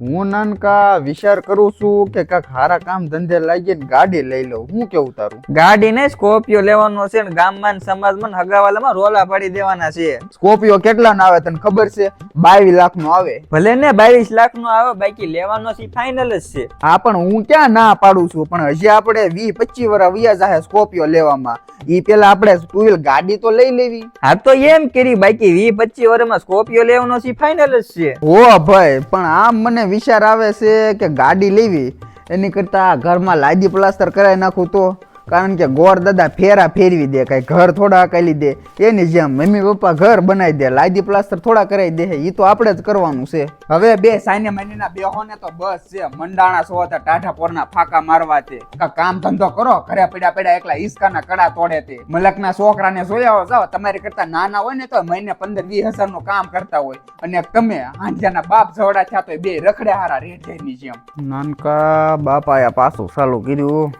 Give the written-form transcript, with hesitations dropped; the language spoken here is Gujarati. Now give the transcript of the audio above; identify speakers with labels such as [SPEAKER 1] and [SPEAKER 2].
[SPEAKER 1] હું નાનકા વિચાર કરું છું કે કાંઈક હારા કામ ધંધે લાગીને ગાડી લઈ લઉં. હું કેવું તારું?
[SPEAKER 2] ગાડી ને સ્કોર્પિયો લેવાનો છે ને ગામમાં ને સમાજમાં ને હગાવાલામાં રોલા પાડી દેવાના છે.
[SPEAKER 1] સ્કોર્પિયો કેટલા ના આવે તને ખબર છે? 22 લાખ નો આવે.
[SPEAKER 2] ભલે ને 22 લાખ નો આવે, બાકી લેવાનો છે ફાઇનલ જ છે.
[SPEAKER 1] હા પણ હું ક્યાં ના પાડું છું, પણ હજી આપણે 20-25 વર્ષ વયા જાહે સ્કોર્પિયો લેવામાં. ઈ પેલા આપણે ટુ વ્હીલ ગાડી તો લઈ લેવી.
[SPEAKER 2] હા તો એમ કરી, બાકી 20-25 વર્ષમાં સ્કોર્પિયો લેવાનો છે ફાઇનલ જ છે.
[SPEAKER 1] હો ભાઈ, પણ આમ મને વિચાર આવે છે કે ગાડી લેવી એની કરતા ઘરમાં લાદી પ્લાસ્ટર કરાવી નાખું તો. કારણ કે ગોર દાદા ફેરા ફેરવી દે, કઈ ઘર થોડા કરી દે એની જેમ મમ્મી પપ્પા ઘર બનાવી દે, લાદી પ્લાસ્ટર થોડા કરાવી દે. ઈ તો આપણે જ કરવાનું છે. હવે બે સાઈને મહિના બેહો ને તો બસ છે. મંડાણા સો હતા ટાઢા પોરના ફાકા મારવા તે. કામ ધંધો કરો, ઘરે પડ્યા પડ્યા એકલા હિસકાના કડા તોડે તે. મલકના છોકરાને જોયા જાવ, તમારી કરતા નાના હોય ને તો મહિને 15-20 હજાર નું કામ કરતા હોય, અને તમે આંજાના બાપ જવડા થયા તો બે રખડે હારા રેઠ ની જેમ. નાનકા બાપાએ પાછું ચાલુ કર્યું.